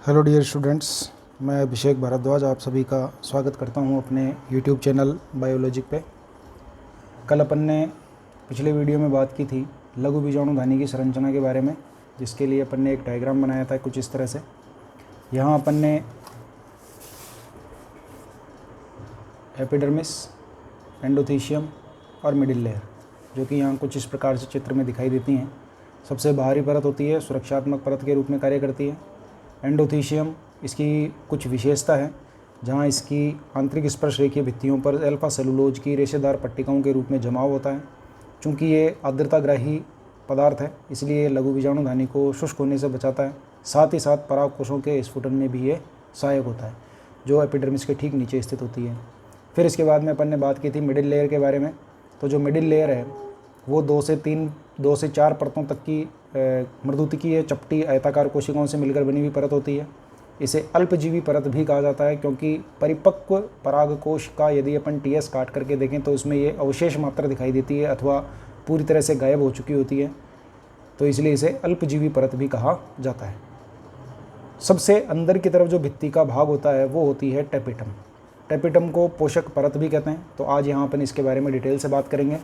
Hello dear students, मैं अभिषेक भारद्वाज आप सभी का स्वागत करता हूं अपने यूट्यूब चैनल बायोलॉजिक पे। कल अपन ने पिछले वीडियो में बात की थी लघु बीजाणुधानी की संरचना के बारे में, जिसके लिए अपन ने एक डायग्राम बनाया था कुछ इस तरह से। यहाँ अपन ने एपिडर्मिस, एंडोथीशियम और मिडिल लेयर, जो कि यहाँ कुछ इस प्रकार से चित्र में दिखाई देती हैं। सबसे बाहरी परत होती है, सुरक्षात्मक परत के रूप में कार्य करती है। एंडोथीशियम, इसकी कुछ विशेषता है जहाँ इसकी आंतरिक स्पर्श रेखीय भित्तियों पर अल्फा सेलुलोज की रेशेदार पट्टिकाओं के रूप में जमाव होता है। चूँकि ये आर्द्रताग्राही पदार्थ है, इसलिए लघु बीजाणुधानी को शुष्क होने से बचाता है। साथ ही साथ पराग कोशों के स्फुटन में भी ये सहायक होता है, जो एपिडर्मिस के ठीक नीचे स्थित होती है। फिर इसके बाद में अपन ने बात की थी मिडिल लेयर के बारे में। तो जो मिडिल लेयर है वो 2 से 4 परतों तक की मृदुतिकी है, चपटी आयताकार कोशिकाओं से मिलकर बनी हुई परत होती है। इसे अल्पजीवी परत भी कहा जाता है, क्योंकि परिपक्व परागकोश का यदि अपन टीएस काट करके देखें तो उसमें ये अवशेष मात्रा दिखाई देती है अथवा पूरी तरह से गायब हो चुकी होती है, तो इसलिए इसे अल्पजीवी परत भी कहा जाता है। सबसे अंदर की तरफ जो भित्ति का भाग होता है वो होती है टेपिटम। टेपिटम को पोषक परत भी कहते हैं, तो आज यहाँ अपन इसके बारे में डिटेल से बात करेंगे।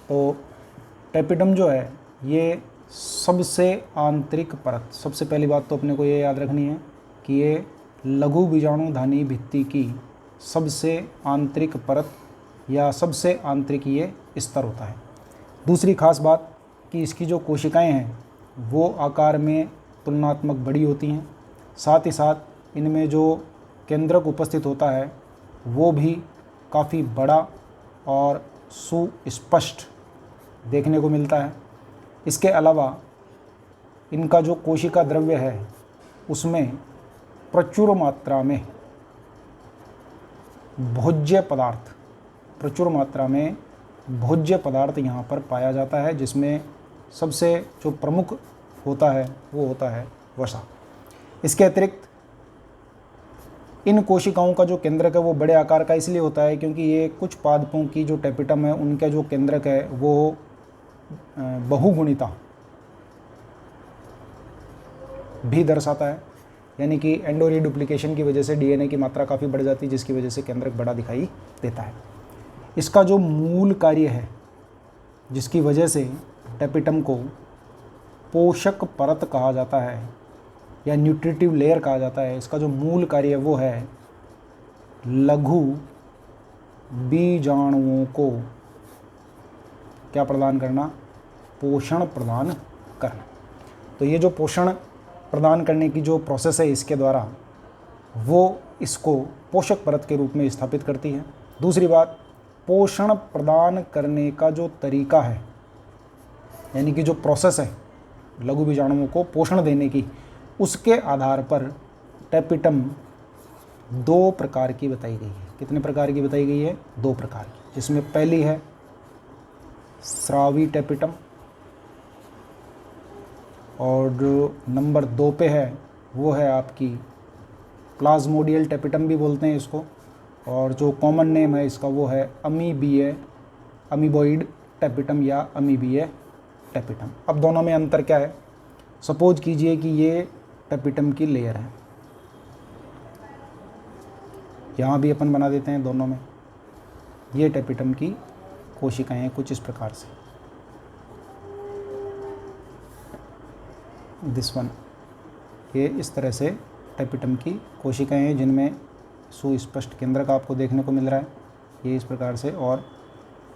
तो टेपिटम जो है ये सबसे आंतरिक परत, सबसे पहली बात तो अपने को ये याद रखनी है कि ये लघु बीजाणुधानी भित्ति की सबसे आंतरिक परत या सबसे आंतरिक ये स्तर होता है। दूसरी खास बात कि इसकी जो कोशिकाएं हैं वो आकार में तुलनात्मक बड़ी होती हैं। साथ ही साथ इनमें जो केंद्रक उपस्थित होता है वो भी काफ़ी बड़ा और सुस्पष्ट देखने को मिलता है। इसके अलावा इनका जो कोशिका द्रव्य है उसमें प्रचुर मात्रा में भोज्य पदार्थ यहाँ पर पाया जाता है, जिसमें सबसे जो प्रमुख होता है वो होता है वसा। इसके अतिरिक्त इन कोशिकाओं का जो केंद्रक है वो बड़े आकार का इसलिए होता है क्योंकि ये कुछ पादपों की जो टेपिटम है उनका जो केंद्रक है वो बहुगुणिता भी दर्शाता है, यानी कि एंडो रीडुप्लिकेशन की वजह से डीएनए की मात्रा काफ़ी बढ़ जाती है, जिसकी वजह से केंद्रक बड़ा दिखाई देता है। इसका जो मूल कार्य है, जिसकी वजह से टेपिटम को पोषक परत कहा जाता है या न्यूट्रिटिव लेयर कहा जाता है, इसका जो मूल कार्य वो है लघु बीजाणुओं को क्या प्रदान करना, पोषण प्रदान करना। तो ये जो पोषण प्रदान करने की जो प्रोसेस है इसके द्वारा वो इसको पोषक परत के रूप में स्थापित करती है। दूसरी बात, पोषण प्रदान करने का जो तरीका है, यानी कि जो प्रोसेस है लघु बीजाणुओं को पोषण देने की, उसके आधार पर टेपिटम 2 प्रकार की बताई गई है। कितने प्रकार की बताई गई है? 2 प्रकार की, जिसमें पहली है स्रावी टेपिटम और जो नंबर 2 पे है वो है आपकी प्लाज्मोडियल टेपिटम भी बोलते हैं इसको, और जो कॉमन नेम है इसका वो है अमीबॉइड टेपिटम या अमीबीय टेपिटम। अब दोनों में अंतर क्या है? सपोज कीजिए कि ये टेपिटम की लेयर है, यहाँ भी अपन बना देते हैं दोनों में। ये टेपिटम की कोशिकाएं हैं कुछ इस प्रकार से, दिस वन। ये इस तरह से टेपिटम की कोशिकाएं हैं जिनमें सुस्पष्ट केंद्रक आपको देखने को मिल रहा है, ये इस प्रकार से, और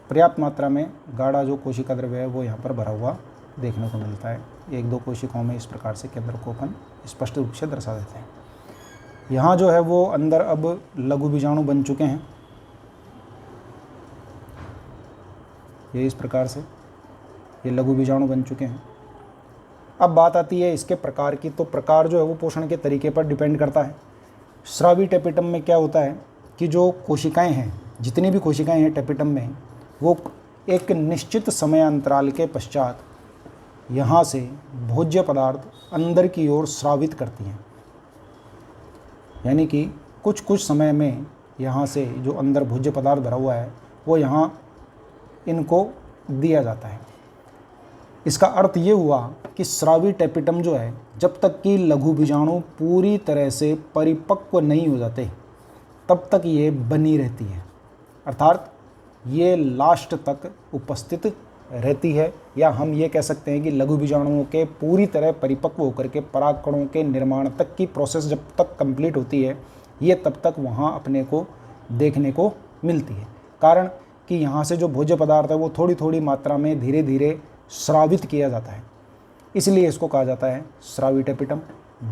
पर्याप्त मात्रा में गाढ़ा जो कोशिका द्रव्य है वो यहाँ पर भरा हुआ देखने को मिलता है। 1-2 कोशिकाओं में इस प्रकार से केंद्र को अपन स्पष्ट रूप से दर्शा देते हैं। यहाँ जो है वो अंदर अब लघु बीजाणु बन चुके हैं, ये इस प्रकार से ये लघु बीजाणु बन चुके हैं। अब बात आती है इसके प्रकार की, तो प्रकार जो है वो पोषण के तरीके पर डिपेंड करता है। स्रावी टेपिटम में क्या होता है कि जो कोशिकाएं हैं, जितनी भी कोशिकाएं हैं टेपिटम में, वो एक निश्चित समय अंतराल के पश्चात यहाँ से भोज्य पदार्थ अंदर की ओर स्रावित करती हैं, यानी कि कुछ समय में यहाँ से जो अंदर भोज्य पदार्थ भरा हुआ है वो यहाँ इनको दिया जाता है। इसका अर्थ ये हुआ कि स्रावी टेपिटम जो है, जब तक कि लघु बीजाणु पूरी तरह से परिपक्व नहीं हो जाते तब तक ये बनी रहती है, अर्थात ये लास्ट तक उपस्थित रहती है। या हम ये कह सकते हैं कि लघु बीजाणुओं के पूरी तरह परिपक्व होकर के परागकणों के निर्माण तक की प्रोसेस जब तक कंप्लीट होती है, ये तब तक वहाँ अपने को देखने को मिलती है। कारण कि यहाँ से जो भोज्य पदार्थ है वो थोड़ी थोड़ी मात्रा में धीरे धीरे स्रावित किया जाता है, इसलिए इसको कहा जाता है स्रावी टेपिटम।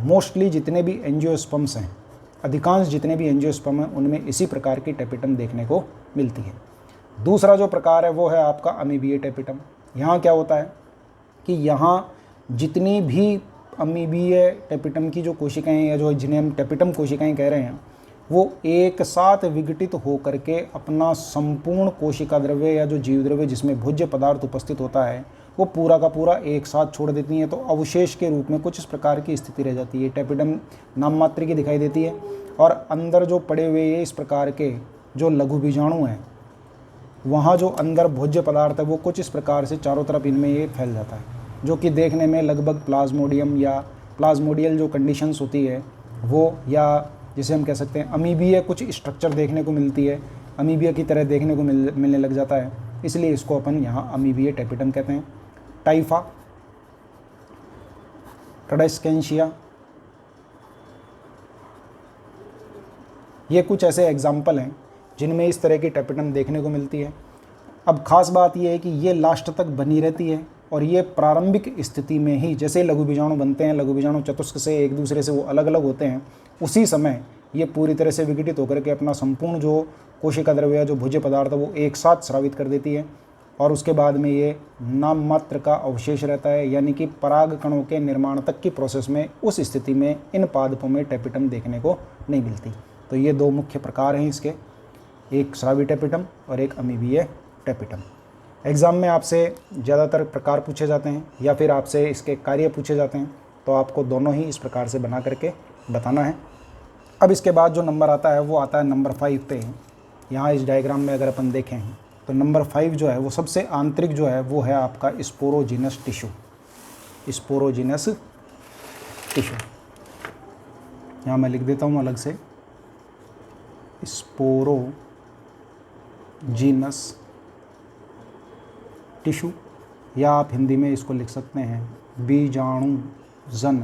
मोस्टली जितने भी एंजियोस्पर्म्स हैं, अधिकांश जितने भी एंजियोस्पर्म हैं, उनमें इसी प्रकार की टेपिटम देखने को मिलती है। दूसरा जो प्रकार है वो है आपका अमीबीय टेपिटम। यहाँ क्या होता है कि यहाँ जितनी भी अमीबीय टेपिटम की जो कोशिकाएं या जो जिन्हें हम टेपिटम कोशिकाएं कह रहे हैं, वो एक साथ विघटित होकर के अपना संपूर्ण कोशिका द्रव्य या जो जीव द्रव्य जिसमें भोज्य पदार्थ उपस्थित होता है वो पूरा का पूरा एक साथ छोड़ देती हैं। तो अवशेष के रूप में कुछ इस प्रकार की स्थिति रह जाती है। टेपिटम नाम मात्र की दिखाई देती है और अंदर जो पड़े हुए ये इस प्रकार के जो लघु बीजाणु हैं, वहाँ जो अंदर भोज्य पदार्थ है वो कुछ इस प्रकार से चारों तरफ इनमें ये फैल जाता है, जो कि देखने में लगभग प्लाज्मोडियम या प्लाज्मोडियल जो कंडीशंस होती है वो, या जिसे हम कह सकते हैं अमीबीय कुछ स्ट्रक्चर देखने को मिलती है, अमीबिया की तरह देखने को मिलने लग जाता है, इसलिए इसको अपन यहाँ अमीबीय टेपिटम कहते हैं। टाइफा, ट्राइस्केंशिया, ये कुछ ऐसे एग्जाम्पल हैं जिनमें इस तरह की टेपिटम देखने को मिलती है। अब ख़ास बात यह है कि ये लास्ट तक बनी रहती है और ये प्रारंभिक स्थिति में ही, जैसे लघु बीजाणु बनते हैं, लघु बीजाणु चतुष्क से एक दूसरे से वो अलग अलग होते हैं, उसी समय ये पूरी तरह से विघटित होकर के अपना संपूर्ण जो कोशिका द्रव्य जो भोज्य पदार्थ है वो एक साथ स्रावित कर देती है और उसके बाद में ये नाम मात्र का अवशेष रहता है, यानी कि पराग कणों के निर्माण तक की प्रोसेस में उस स्थिति में इन पादपों में टेपिटम देखने को नहीं मिलती। तो ये दो मुख्य प्रकार हैं इसके, एक स्रावी टेपिटम और एक अमीबीय टेपिटम। एग्ज़ाम में आपसे ज़्यादातर प्रकार पूछे जाते हैं या फिर आपसे इसके कार्य पूछे जाते हैं, तो आपको दोनों ही इस प्रकार से बना करके बताना है। अब इसके बाद जो नंबर आता है वो आता है नंबर 5 पे। यहाँ इस डायग्राम में अगर अपन देखें तो नंबर 5 जो है वो सबसे आंतरिक जो है वो है आपका स्पोरोजिनस टिश्यू। स्पोरोजिनस टिश्यू यहाँ मैं लिख देता हूँ अलग से, स्पोरोजिनस टिश्यू, या आप हिंदी में इसको लिख सकते हैं बीजाणुजन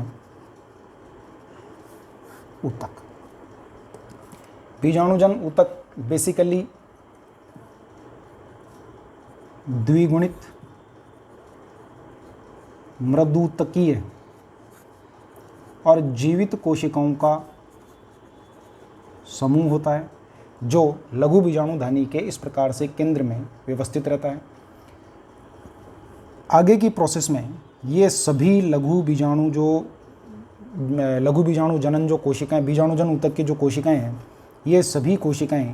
ऊतक। बीजाणुजन ऊतक बेसिकली द्विगुणित मृदूतकीय और जीवित कोशिकाओं का समूह होता है जो लघु बीजाणुधानी के इस प्रकार से केंद्र में व्यवस्थित रहता है। आगे की प्रोसेस में ये सभी लघु बीजाणु जनन जो कोशिकाएं, बीजाणुजन ऊतक की जो कोशिकाएं हैं, ये सभी कोशिकाएं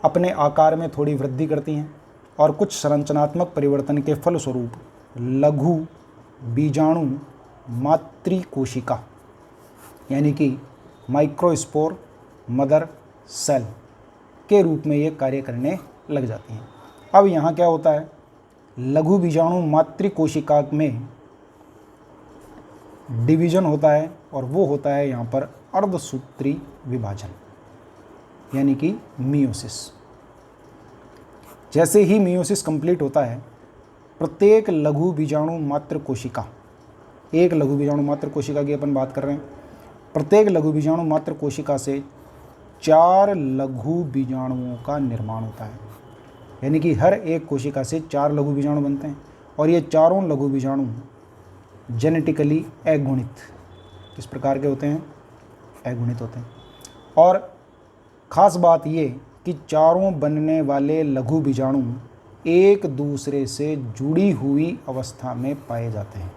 अपने आकार में थोड़ी वृद्धि करती हैं और कुछ संरचनात्मक परिवर्तन के फलस्वरूप लघु बीजाणु मातृ कोशिका यानी कि माइक्रोस्पोर मदर सेल के रूप में ये कार्य करने लग जाती हैं। अब यहाँ क्या होता है, लघु बीजाणु मातृ कोशिका में डिवीजन होता है और वो होता है यहाँ पर अर्धसूत्री विभाजन यानी कि मियोसिस। जैसे ही मियोसिस कंप्लीट होता है, प्रत्येक लघु बीजाणु मातृ कोशिका, एक लघु बीजाणु मातृ कोशिका की अपन बात कर रहे हैं, प्रत्येक लघु बीजाणु मातृ कोशिका से 4 लघु बीजाणुओं का निर्माण होता है, यानी कि हर एक कोशिका से 4 लघु बीजाणु बनते हैं और ये चारों लघु बीजाणु जेनेटिकली अगुणित किस प्रकार के होते हैं, अगुणित होते हैं। और ख़ास बात ये कि चारों बनने वाले लघु बीजाणु एक दूसरे से जुड़ी हुई अवस्था में पाए जाते हैं,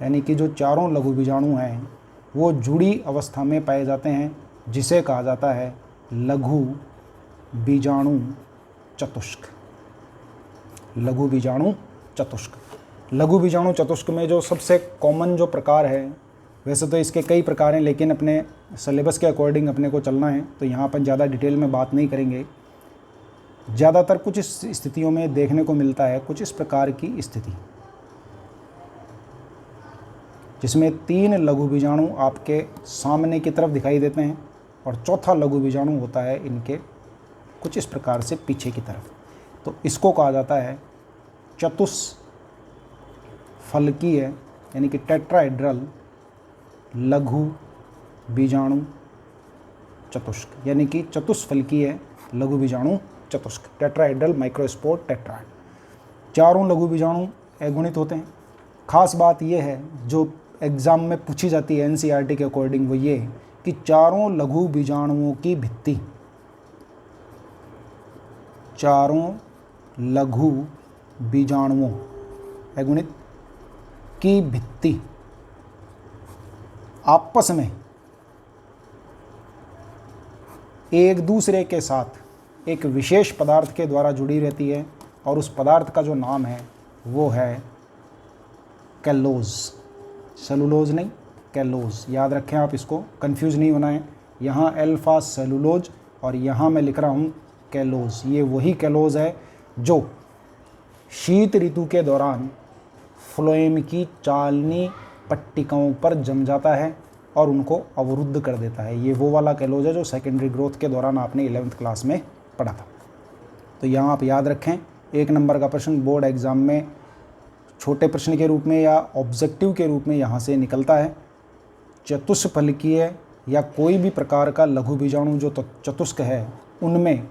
यानी कि जो चारों लघु बीजाणु हैं वो जुड़ी अवस्था में पाए जाते हैं, जिसे कहा जाता है लघु बीजाणु चतुष्क। लघु बीजाणु चतुष्क। लघु बीजाणु चतुष्क में जो सबसे कॉमन जो प्रकार है, वैसे तो इसके कई प्रकार हैं लेकिन अपने सिलेबस के अकॉर्डिंग अपने को चलना है, तो यहाँ अपन ज़्यादा डिटेल में बात नहीं करेंगे। ज़्यादातर कुछ इस स्थितियों में देखने को मिलता है कुछ इस प्रकार की स्थिति जिसमें 3 लघु बीजाणु आपके सामने की तरफ दिखाई देते हैं और चौथा लघु बीजाणु होता है इनके कुछ इस प्रकार से पीछे की तरफ। तो इसको कहा जाता है चतुष्फलकीय यानी कि टेट्राहेड्रल लघु बीजाणु चतुष्क, यानी कि चतुष्फलकीय लघु बीजाणु चतुष्क, टेट्राहेड्रल माइक्रोस्पोर टेट्राहेड। चारों लघु बीजाणु अगुणित होते हैं। खास बात यह है जो एग्ज़ाम में पूछी जाती है एनसीईआरटी के अकॉर्डिंग, वो ये कि चारों लघु बीजाणुओं की भित्ति, चारों लघु बीजाणुओं अगुणित की भित्ति आपस में एक दूसरे के साथ एक विशेष पदार्थ के द्वारा जुड़ी रहती है और उस पदार्थ का जो नाम है वो है कैलोज। सेलुलोज नहीं, कैलोज। याद रखें आप, इसको कंफ्यूज नहीं होना है। यहाँ अल्फा सेलुलोज और यहाँ मैं लिख रहा हूँ कैलोज। ये वही कैलोज है जो शीत ऋतु के दौरान फ्लोएम की चालनी पट्टिकाओं पर जम जाता है और उनको अवरुद्ध कर देता है। ये वो वाला कैलोज है जो सेकेंडरी ग्रोथ के दौरान आपने 11th क्लास में पढ़ा था। तो यहाँ आप याद रखें, 1 नंबर का प्रश्न बोर्ड एग्ज़ाम में छोटे प्रश्न के रूप में या ऑब्जेक्टिव के रूप में यहाँ से निकलता है। चतुष्फलकीय या कोई भी प्रकार का लघु बीजाणु जो चतुष्क है, उनमें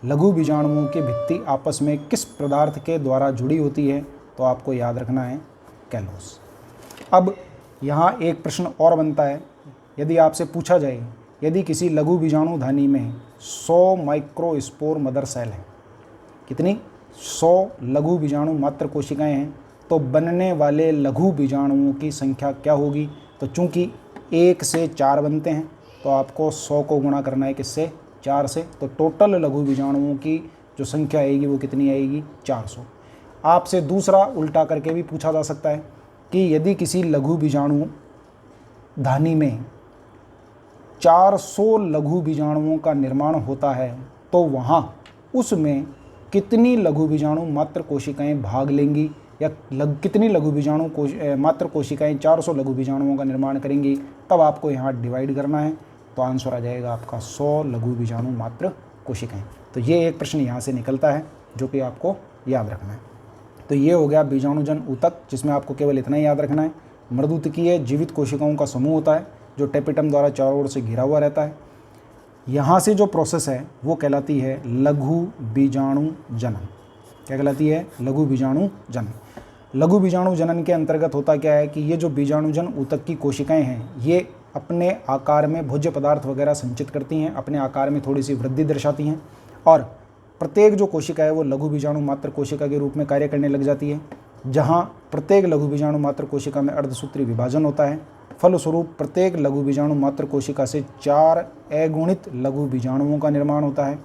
लघु बीजाणुओं की भित्ति आपस में किस पदार्थ के द्वारा जुड़ी होती है, तो आपको याद रखना है कैलोज। अब यहाँ एक प्रश्न और बनता है, यदि आपसे पूछा जाए यदि किसी लघु बीजाणु धानी में 100 माइक्रोस्पोर मदर सेल है, कितनी 100 लघु बीजाणु मात्र कोशिकाएं हैं, तो बनने वाले लघु बीजाणुओं की संख्या क्या होगी। तो चूंकि 1 से 4 बनते हैं तो आपको 100 को गुणा करना है किससे, 4 से। तो टोटल लघु बीजाणुओं की जो संख्या आएगी वो कितनी आएगी, 400। आपसे दूसरा उल्टा करके भी पूछा जा सकता है कि यदि किसी लघु बीजाणु धानी में 400 लघु बीजाणुओं का निर्माण होता है तो वहाँ उसमें कितनी लघु बीजाणु मात्र कोशिकाएं भाग लेंगी, या कितनी लघु बीजाणु मात्र कोशिकाएं 400 लघु बीजाणुओं का निर्माण करेंगी। तब आपको यहाँ डिवाइड करना है, तो आंसर आ जाएगा आपका 100 लघु बीजाणु मात्र कोशिकाएं। तो ये एक प्रश्न यहाँ से निकलता है जो कि आपको याद रखना है। तो ये हो गया बीजाणुजन ऊतक, जिसमें आपको केवल इतना ही याद रखना है, मृदुतकीय जीवित कोशिकाओं का समूह होता है जो टेपिटम द्वारा चारों ओर से घिरा हुआ रहता है। यहाँ से जो प्रोसेस है वो कहलाती है लघु बीजाणु जनन। क्या कहलाती है, लघु बीजाणु जनन। लघु बीजाणु जनन के अंतर्गत होता क्या है कि ये जो बीजाणुजन ऊतक की कोशिकाएं हैं, ये अपने आकार में भोज्य पदार्थ वगैरह संचित करती हैं, अपने आकार में थोड़ी सी वृद्धि दर्शाती हैं, और प्रत्येक जो कोशिका है वो लघु बीजाणु मात्र कोशिका के रूप में कार्य करने लग जाती है, जहाँ प्रत्येक लघु बीजाणु मात्र कोशिका में अर्धसूत्री विभाजन होता है। फलस्वरूप प्रत्येक लघु बीजाणु मात्र कोशिका से 4 अगुणित लघु बीजाणुओं का निर्माण होता है।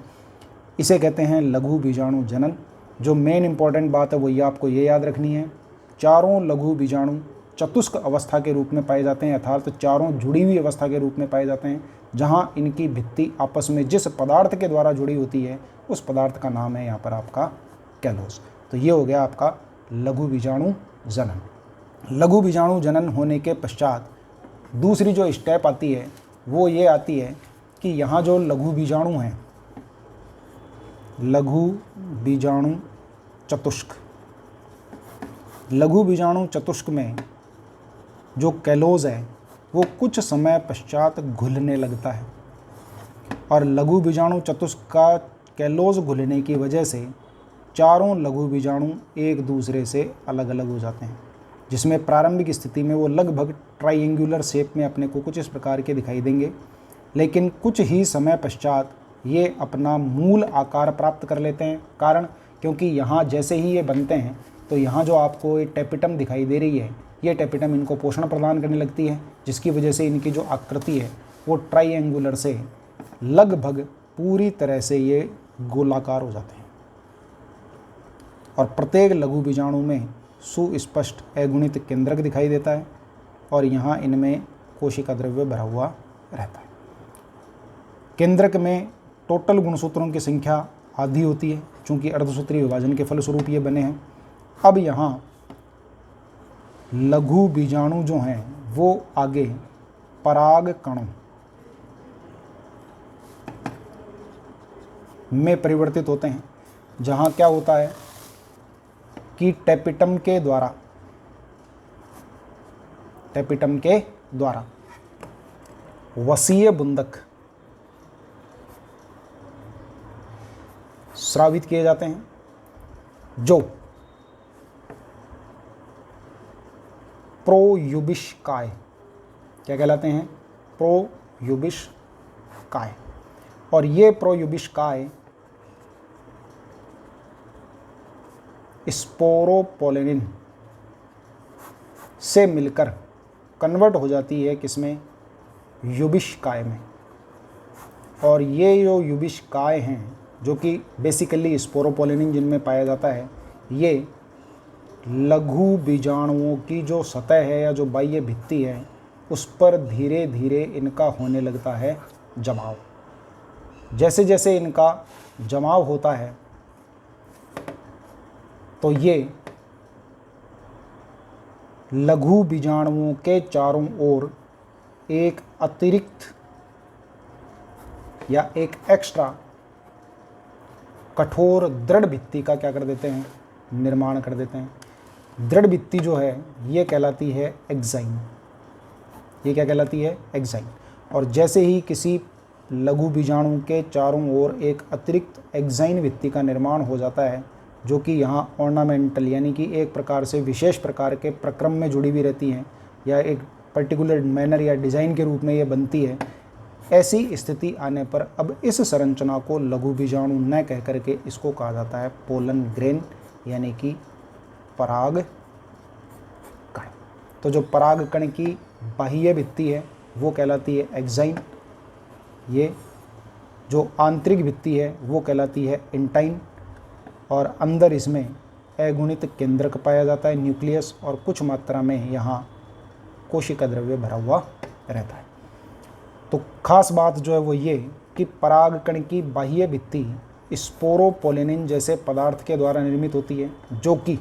इसे कहते हैं लघु बीजाणु जनन। जो मेन इंपॉर्टेंट बात है वो ये आपको ये याद रखनी है, चारों लघु बीजाणु चतुष्क अवस्था के रूप में पाए जाते हैं, अर्थात चारों जुड़ी हुई अवस्था के रूप में पाए जाते हैं, जहाँ इनकी भित्ति आपस में जिस पदार्थ के द्वारा जुड़ी होती है उस पदार्थ का नाम है यहाँ पर आपका कैलोज। तो ये हो गया आपका लघु बीजाणु जनन। लघु बीजाणु जनन होने के पश्चात दूसरी जो स्टेप आती है वो ये आती है कि यहाँ जो लघु बीजाणु हैं, लघु बीजाणु चतुष्क, लघु बीजाणु चतुष्क में जो कैलोज है वो कुछ समय पश्चात घुलने लगता है, और लघु बीजाणु चतुष्क का कैलोज घुलने की वजह से चारों लघु बीजाणु एक दूसरे से अलग अलग हो जाते हैं, जिसमें प्रारंभिक स्थिति में वो लगभग ट्राइएंगुलर शेप में अपने को कुछ इस प्रकार के दिखाई देंगे, लेकिन कुछ ही समय पश्चात ये अपना मूल आकार प्राप्त कर लेते हैं। कारण क्योंकि यहाँ जैसे ही ये बनते हैं तो यहाँ जो आपको एक टेपिटम दिखाई दे रही है, ये टेपिटम इनको पोषण प्रदान करने लगती है, जिसकी वजह से इनकी जो आकृति है वो ट्राइएंगुलर से लगभग पूरी तरह से ये गोलाकार हो जाते हैं, और प्रत्येक लघु बीजाणु में सुस्पष्ट अगुणित केंद्रक दिखाई देता है, और यहाँ इनमें कोशिका द्रव्य भरा हुआ रहता है। केंद्रक में टोटल गुणसूत्रों की संख्या आधी होती है, चूँकि अर्धसूत्री विभाजन के फलस्वरूप ये बने हैं। अब यहाँ लघु बीजाणु जो हैं वो आगे पराग कणों में परिवर्तित होते हैं, जहाँ क्या होता है कि टेपिटम के द्वारा वसीय बुंदक स्रावित किए जाते हैं, जो प्रोयुबिशकाय क्या कहलाते हैं, प्रोयुबिशकाय। और ये प्रोयुबिशकाय स्पोरोपोलेनिन से मिलकर कन्वर्ट हो जाती है किसमें, युबिशकाय में। और ये जो युबिशकाय हैं, जो कि बेसिकली स्पोरोपोलेनिन जिनमें पाया जाता है, ये लघु बीजाणुओं की जो सतह है या जो बाह्य भित्ति है उस पर धीरे धीरे इनका होने लगता है जमाव। जैसे जैसे इनका जमाव होता है तो ये लघु बीजाणुओं के चारों ओर एक अतिरिक्त या एक एक्स्ट्रा कठोर दृढ़ भित्ति का क्या कर देते हैं, निर्माण कर देते हैं। दृढ़ भित्ति जो है ये कहलाती है एक्साइन। ये क्या कहलाती है, एक्साइन। और जैसे ही किसी लघु बीजाणु के चारों ओर एक अतिरिक्त एक्साइन भित्ति का निर्माण हो जाता है, जो कि यहाँ ऑर्नामेंटल यानी कि एक प्रकार से विशेष प्रकार के प्रक्रम में जुड़ी हुई रहती हैं, या एक पर्टिकुलर मैनर या डिज़ाइन के रूप में ये बनती है, ऐसी स्थिति आने पर अब इस संरचना को लघु बीजाणु न कह करके इसको कहा जाता है पोलन ग्रेन, यानी कि पराग कण। तो जो पराग कण की बाह्य भित्ति है वो कहलाती है एक्साइन। ये जो आंतरिक भित्ति है वो कहलाती है इंटाइन। और अंदर इसमें अगुणित केंद्रक पाया जाता है, न्यूक्लियस, और कुछ मात्रा में यहाँ कोशिका द्रव्य भरा हुआ रहता है। तो खास बात जो है वो ये कि पराग कण की बाह्य भित्ति स्पोरोपोलेनिन जैसे पदार्थ के द्वारा निर्मित होती है, जो कि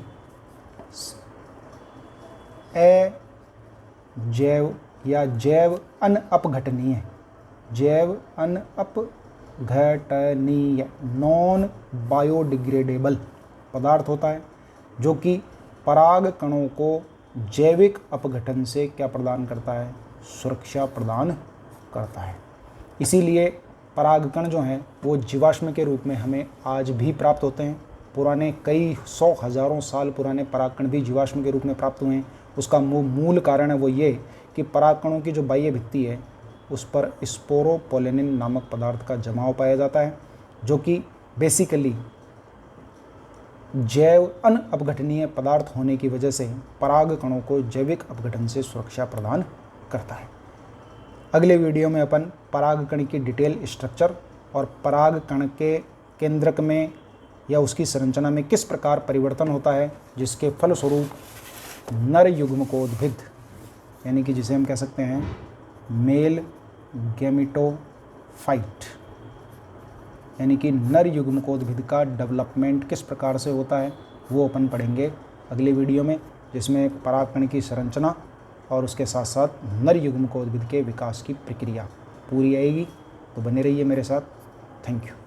अजैव या जैव अनअपघटनीय नॉन बायोडिग्रेडेबल पदार्थ होता है, जो कि पराग कणों को जैविक अपघटन से क्या प्रदान करता है, सुरक्षा प्रदान करता है। इसीलिए परागकण जो हैं वो जीवाश्म के रूप में हमें आज भी प्राप्त होते हैं। पुराने कई सौ हज़ारों साल पुराने परागकण भी जीवाश्म के रूप में प्राप्त हुए हैं। उसका मूल कारण है वो ये कि परागकणों की जो बाह्य भित्ति है उस पर स्पोरोपोलेनिन नामक पदार्थ का जमाव पाया जाता है, जो कि बेसिकली जैव अनअपघटनीय पदार्थ होने की वजह से पराग कणों को जैविक अपघटन से सुरक्षा प्रदान करता है। अगले वीडियो में अपन पराग कण की डिटेल स्ट्रक्चर और पराग कण के केंद्रक में या उसकी संरचना में किस प्रकार परिवर्तन होता है, जिसके फलस्वरूप नर युग्मकोद्भिद यानी कि जिसे हम कह सकते हैं मेल गैमेटोफाइट यानी कि नर युग्मकोद्भिद का डेवलपमेंट किस प्रकार से होता है वो अपन पढ़ेंगे अगले वीडियो में, जिसमें परागकण की संरचना और उसके साथ साथ नर युग्मकोद्भिद के विकास की प्रक्रिया पूरी आएगी। तो बने रहिए मेरे साथ। Thank you.